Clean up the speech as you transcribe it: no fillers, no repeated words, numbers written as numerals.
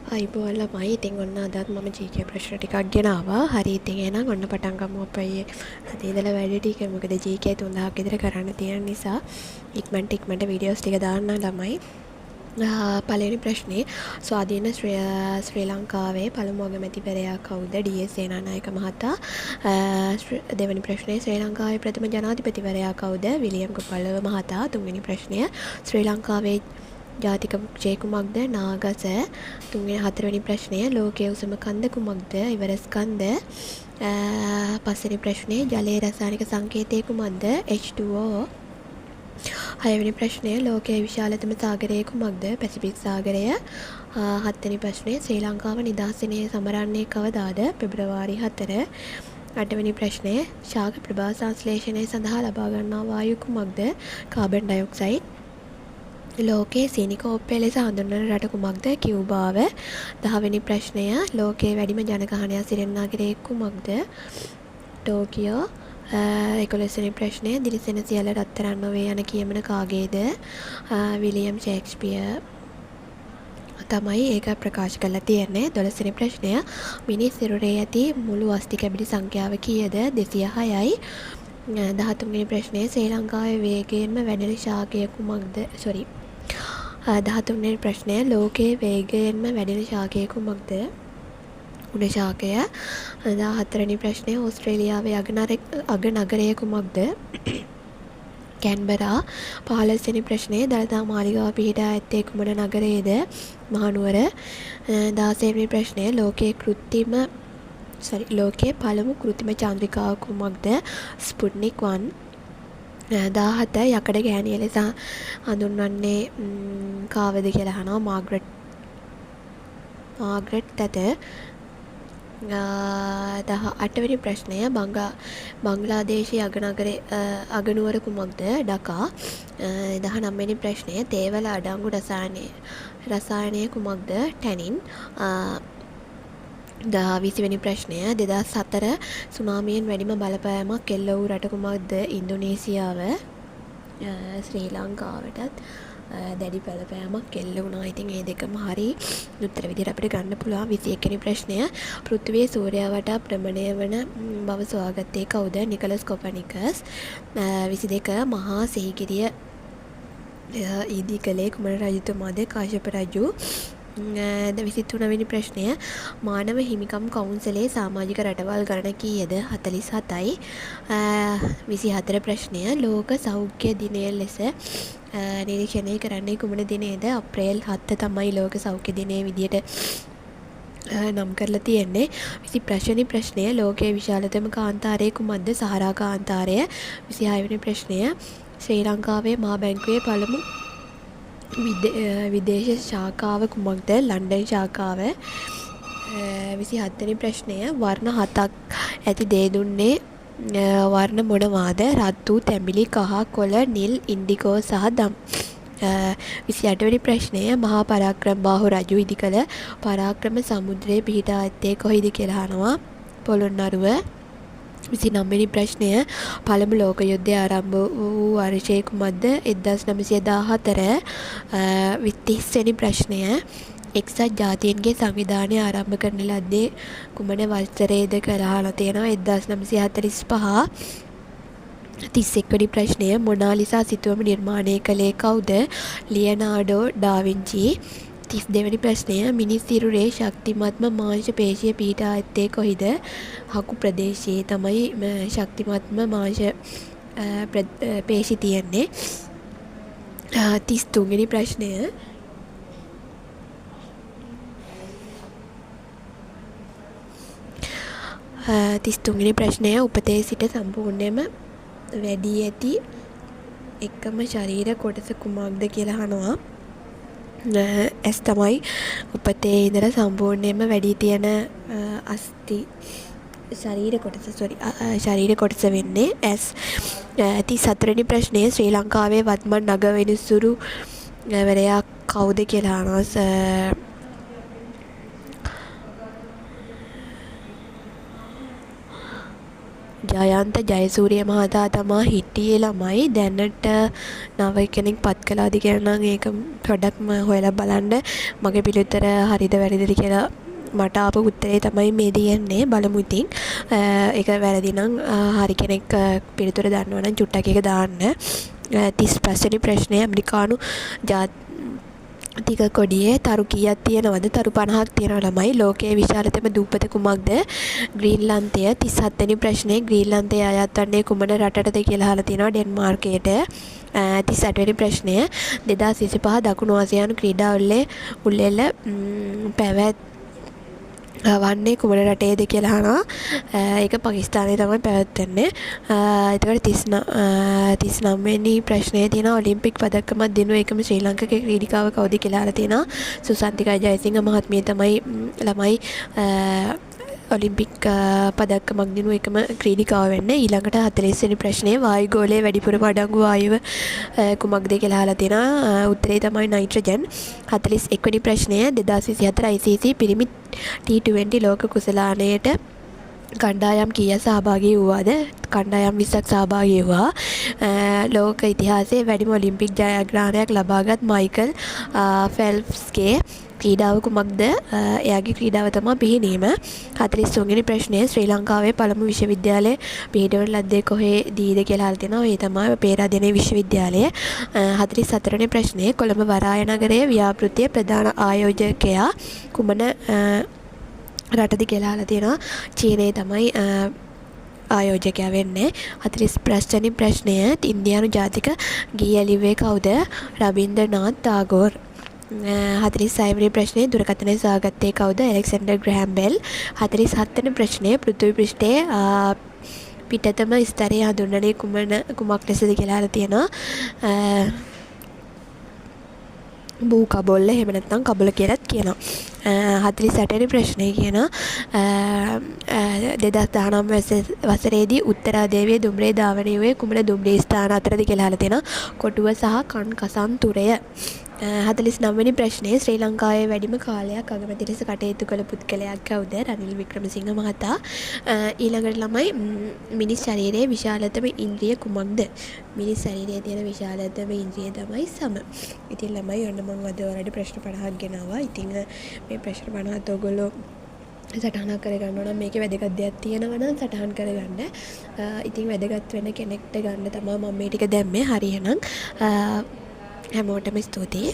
අයිබෝන් ළමයි. ඉතින් ඔන්න අදත් මම GK ප්‍රශ්න ටිකක් ගෙනාවා. හරි ඉතින් එහෙනම් ඔන්න පටන් ගමු අපේ අද ඉඳලා වැඩ ටික. මොකද GK 3-4ක් විතර කරන්න තියෙන නිසා ඉක්මනට වීඩියෝස් ටික දාන්න ළමයි. පළවෙනි ප්‍රශ්නේ ස්වාධීන ශ්‍රී ලංකාවේ පළමු අගමැතිවරයා කවුද? DS සේනානායක මහතා. දෙවෙනි ප්‍රශ්නේ ශ්‍රී ලංකාවේ ප්‍රථම ජනාධිපතිවරයා කවුද? විලියම් ගෝපල්ලව මහතා. තුන්වෙනි ප්‍රශ්නය ශ්‍රී ලංකාවේ ජාතික වෘක්ෂය කුමක්ද? නාගස. හතරවෙනි ප්‍රශ්නය ලෝකයේ උසම කන්ද කුමක්ද? එවරස්ට් කන්ද. පස්වෙනි ප්‍රශ්නය ජලයේ රසායනික සංකේතය කුමක්ද? H2O. හයවෙනි ප්‍රශ්නය ලෝකයේ විශාලතම සාගරය කුමක්ද? පැසිෆික් සාගරය. හත්වෙනි ප්‍රශ්නය ශ්‍රී ලංකාව නිදහස් දිනය සමරන්නේ කවදාද? පෙබ්‍රවාරි 4. අටවෙනි ප්‍රශ්නය ශාක ප්‍රභා සංශ්ලේෂණය සඳහා ලබා ගන්නා වායු කුමක්ද? Carbon dioxide. ලෝකයේ සීනි කෝප්පය ලෙස හඳුන්වන රට කුමක්ද? කියුබාව. 10වෙනි ප්‍රශ්නය ලෝකයේ වැඩිම ජනගහනයක් සිටින නගරය කුමක්ද? ටෝකියෝ. 11වෙනි ප්‍රශ්නය දිලිසෙන සියල්ල රත්තරන් නොවේ යන කියමන කාගේද? විලියම් ෂේක්ස්පියර් තමයි ඒක ප්‍රකාශ කරලා තියෙන්නේ. 12වෙනි ප්‍රශ්නය මිනිස් සිරුරේ ඇති මුළු අස්ථි කැබලි සංඛ්‍යාව කීයද? 206යි. 13වෙනි ප්‍රශ්නය ශ්‍රී ලංකාවේ වේගයෙන්ම වැඩෙන ශාකය කුමක්ද? 13වෙනි ප්‍රශ්නය ලෝකයේ වේගයෙන්ම වැඩෙන ශාකය කුමක්ද? උණ ශාකය. 14වෙනි ප්‍රශ්නය ඕස්ට්‍රේලියාවේ අගනගරය කුමක්ද? කැන්බරා. 15වෙනි ප්‍රශ්නය දළදා මාලිගාව පිහිටා ඇත්තේ කුමන නගරයේද? මහනුවර. 16වෙනි ප්‍රශ්නය ලෝකයේ පළමු කෘත්‍රිම චන්ද්‍රිකාව කුමක්ද? ස්පුට්නික් 1. 17 යකඩ ගෑණිය ලෙස හඳුන්වන්නේ කාවද කියලා අහනවා. මාග්‍රට් තැත. 18වෙනි ප්‍රශ්නය බංග්ලාදේශයේ අගනුවර කුමක්ද? ඩකා. 19වෙනි ප්‍රශ්නය තේවල අඩංගු රසායනය කුමක්ද? ටැනින්. 20වෙනි ප්‍රශ්නය 2004 සුනාමියෙන් වැඩිම බලපෑමක් එල්ල වූ රට කුමක්ද? ඉන්දුනීසියාව. ශ්‍රී ලංකාවටත් දැඩි බලපෑමක් එල්ල වුණා. ඉතින් මේ දෙකම හරි උත්තර විදිහට අපිට ගන්න පුළුවන්. 21වෙනි ප්‍රශ්නය පෘථිවිය සූර්යයා වටා භ්‍රමණය වන බව සොයාගත්තේ කවුද? නිකලස් කොපර්නිකස්. 22 මහා සිහිගිරිය ඉදි කළේ කුමන රජතුමාද? කාශ්‍යප රජු. 23වෙනි ප්‍රශ්නය මානව හිමිකම් කවුන්සලේ සමාජික රටවල් ගණන කීයද? 47යි. 24 ප්‍රශ්නය ලෝක සෞඛ්‍ය දිනය ලෙස නිරීක්ෂණය කරන්නේ කුමන දිනේද? අප්‍රේල් 7 තමයි ලෝක සෞඛ්‍ය දිනය විදියට නම් කරලා තියෙන්නේ. 25 වෙනි ප්‍රශ්නය ලෝකයේ විශාලතම කාන්තාරය කුමක්ද? සහරා කාන්තාරය. 26 වෙනි ප්‍රශ්නය ශ්‍රී ලංකාවේ මහා බැංකුවේ පළමු විදේශ ශාඛාව කුමක්ද? ලන්ඩන් ශාඛාව. 27 වෙනි ප්‍රශ්නය වර්ණ 7ක් ඇති දේ දුන්නේ වර්ණ මොනවාද? රතු, තැඹිලි, කහ, කොළ, නිල්, ඉන්ඩිගෝ සහ දම්. 28 වෙනි ප්‍රශ්නය මහා පරාක්‍රම බාහු රජු ඉදිකළ පරාක්‍රම සමුද්‍රයේ පිහිටා ඇත්තේ කොහිද කියලා අහනවා. පොළොන්නරුව. 29 වෙනි ප්‍රශ්නය පළමු ලෝක යුද්ධය ආරම්භ වූ වර්ෂය කුමක්ද? 1914. 30 වෙනි ප්‍රශ්නය එක්සත් ජාතීන්ගේ සංවිධානය ආරම්භ කරන ලද්දේ කුමන වසරේද කියලා අහලා තියෙනවා. 1945. 31 වෙනි ප්‍රශ්නය මොනාලිසා සිතුවම නිර්මාණය කළේ කවුද? Leonardo da වින්චි. 32 වෙනි ප්‍රශ්නය මිනිස් සිරුරේ ශක්තිමත්ම මාංශ පේශිය පිහිටා ඇත්තේ කොහිද? හකු ප්‍රදේශයේ තමයි ශක්තිමත්ම මාංශ පේශි තියෙන්නේ. 33 වෙනි ප්‍රශ්නය 33 වෙනි ප්‍රශ්නය උපතේ සිට සම්පූර්ණයෙන්ම වැඩි ඇති එකම ශරීර කොටස කුමක්ද කියලා අහනවා. S තමයි උපතේ ඉඳලා සම්පූර්ණයෙන්ම වැඩි තියෙන අස්ථි ශරීර කොටස වෙන්නේ S. 34 වෙනි ප්‍රශ්නය ශ්‍රී ලංකාවේ වත්මන් නග වෙනසුරු වරයා කවුද කියලා අහනවා. ජයන්ත ජයසූරිය මහතා තමා හිටියේ ළමයි. දැනට නව කෙනෙක් පත් කළාද කියලා නම් ඒක පොඩ්ඩක්ම හොයලා බලන්න. මගේ පිළිතුර හරිද වැරදිද කියලා මට ආපු උත්තරේ තමයි මේ දෙන්නේ. බලමු ඉතින්. ඒක වැරදි නම් හරි කෙනෙක් පිළිතුර දන්නවා නම් චුට්ටක් එක දාන්න. 35 වෙනි ප්‍රශ්නය ඇමරිකානු ජාතික කොඩියේ තරු කීයක් තියෙනවද? තරු 50ක් තියෙනවා ළමයි. ලෝකයේ විශාලතම දූපත කුමක්ද? ග්‍රීන්ලන්තය. 37 වෙනි ප්‍රශ්නේ ග්‍රීන්ලන්තය අයත් වන්නේ කුමන රටටද කියලා අහලා තියෙනවා. ඩෙන්මාර්කයට. 38 වෙනි ප්‍රශ්නය 2025 දකුණු ආසියානු ක්‍රීඩා උළෙල පැවැත් වන්නේ කුමන රටේද කියලා අහනවා. ඒක පාකිස්තානයේ තමයි පැවැත්වෙන්නේ. එතකොට 39 වෙනි ප්‍රශ්නේ තියෙනවා ඔලිම්පික් පදකමක් දිනුව එකම ශ්‍රී ලංකක ක්‍රීඩිකාව කවුද කියලා අහලා තියෙනවා. සුසන්තිකා ජයසිංහ මහත්මිය තමයි ළමයි ඔලිම්පික් පදක්කමක් දිනුව එකම ක්‍රීඩිකාව වෙන්නේ. ඊළඟට 40 වෙනි ප්‍රශ්නේ වායුගෝලයේ වැඩිපුරම අඩංගු වායුව කුමක්ද කියලා අහලා තියෙනවා. උත්තරේ තමයි නයිට්‍රජන්. 41 වෙනි ප්‍රශ්නය 2024 ICC පිරිමි T20 ලෝක කුසලානයට කණ්ඩායම් කීයක් සහභාගී වුණාද? කණ්ඩායම් 20ක් සහභාගී වුණා. ලෝක ඉතිහාසයේ වැඩිම ඔලිම්පික් ජයග්‍රහණයක් ලබාගත් මයිකල් ෆෙල්ප්ස්ගේ ක්‍රීඩාව කුමක්ද? එයාගේ ක්‍රීඩාව තමයි පිහිනීම. 43 වෙනි ප්‍රශ්නය ශ්‍රී ලංකාවේ පළමු විශ්වවිද්‍යාලය පිහිටවන ලද්දේ කොහේදීද කියලා අහලා තිනවා. ඒ තමයි පේරාදෙණිය විශ්වවිද්‍යාලය. 44 වෙනි ප්‍රශ්නය කොළඹ වරාය නගරයේ ව්‍යාපෘතියේ ප්‍රධාන ආයෝජකයා කුමන රටද කියලා අහලා තියෙනවා. චීනය තමයි ආයෝජකයා වෙන්නේ. 45 වෙනි ප්‍රශ්නය ඉන්දියානු ජාතික ගීය ලිව්වේ කවුද? රබින්ද්‍රනාත් ටාගෝර්. 46 වෙනි ප්‍රශ්නේ දුරකථනය සොයාගත්තේ කවුද? Alexander gram bell. 47 වෙනි ප්‍රශ්නය පෘථිවි පෘෂ්ඨයේ පිටතම ස්තරය හඳුන්වන්නේ කුමක් ලෙසද කියලා අහලා තියෙනවා. බූ කබොල්ල එහෙම නැත්නම් කබොල කියලාත් කියනවා. 48 වෙනි ප්‍රශ්නේ කියනවා 2019 වසරේදී උත්තරාදේවිය දුම්රිය ධාවනය වූයේ කුමන දුම්රිය ස්ථාන අතරද කියලා අහලා තියෙනවා. කොටුව සහ කන් කසන්තුරය. 49 වෙනි ප්‍රශ්නේ ශ්‍රී ලංකාවේ වැඩිම කාලයක් අගමැති ලෙස කටයුතු කළ පුද්ගලයා කවුද? රනිල් වික්‍රමසිංහ මහතා. ඊළඟට ළමයි මිනිස් ශරීරයේ විශාලතම ඉන්ද්‍රිය කුමක්ද? මිනිස් ශරීරයේ තියෙන විශාලතම ඉන්ද්‍රිය තමයි සම. ඉතින් ළමයි ඔන්න මම අද ඔයාලට ප්‍රශ්න 50ක් ගෙනාවා. ඉතින් මේ ප්‍රශ්න 50ත් ඔයගොල්ලෝ සටහනක් කරගන්න ඕන. මේකේ වැදගත් දෙයක් තියෙනවා නම් සටහන් කරගන්න. ඉතින් වැදගත් වෙන කෙනෙක්ට ගන්න තමයි මම මේ ටික දැම්මේ. හරි එහෙනම් හැමෝටම ස්තුතියි.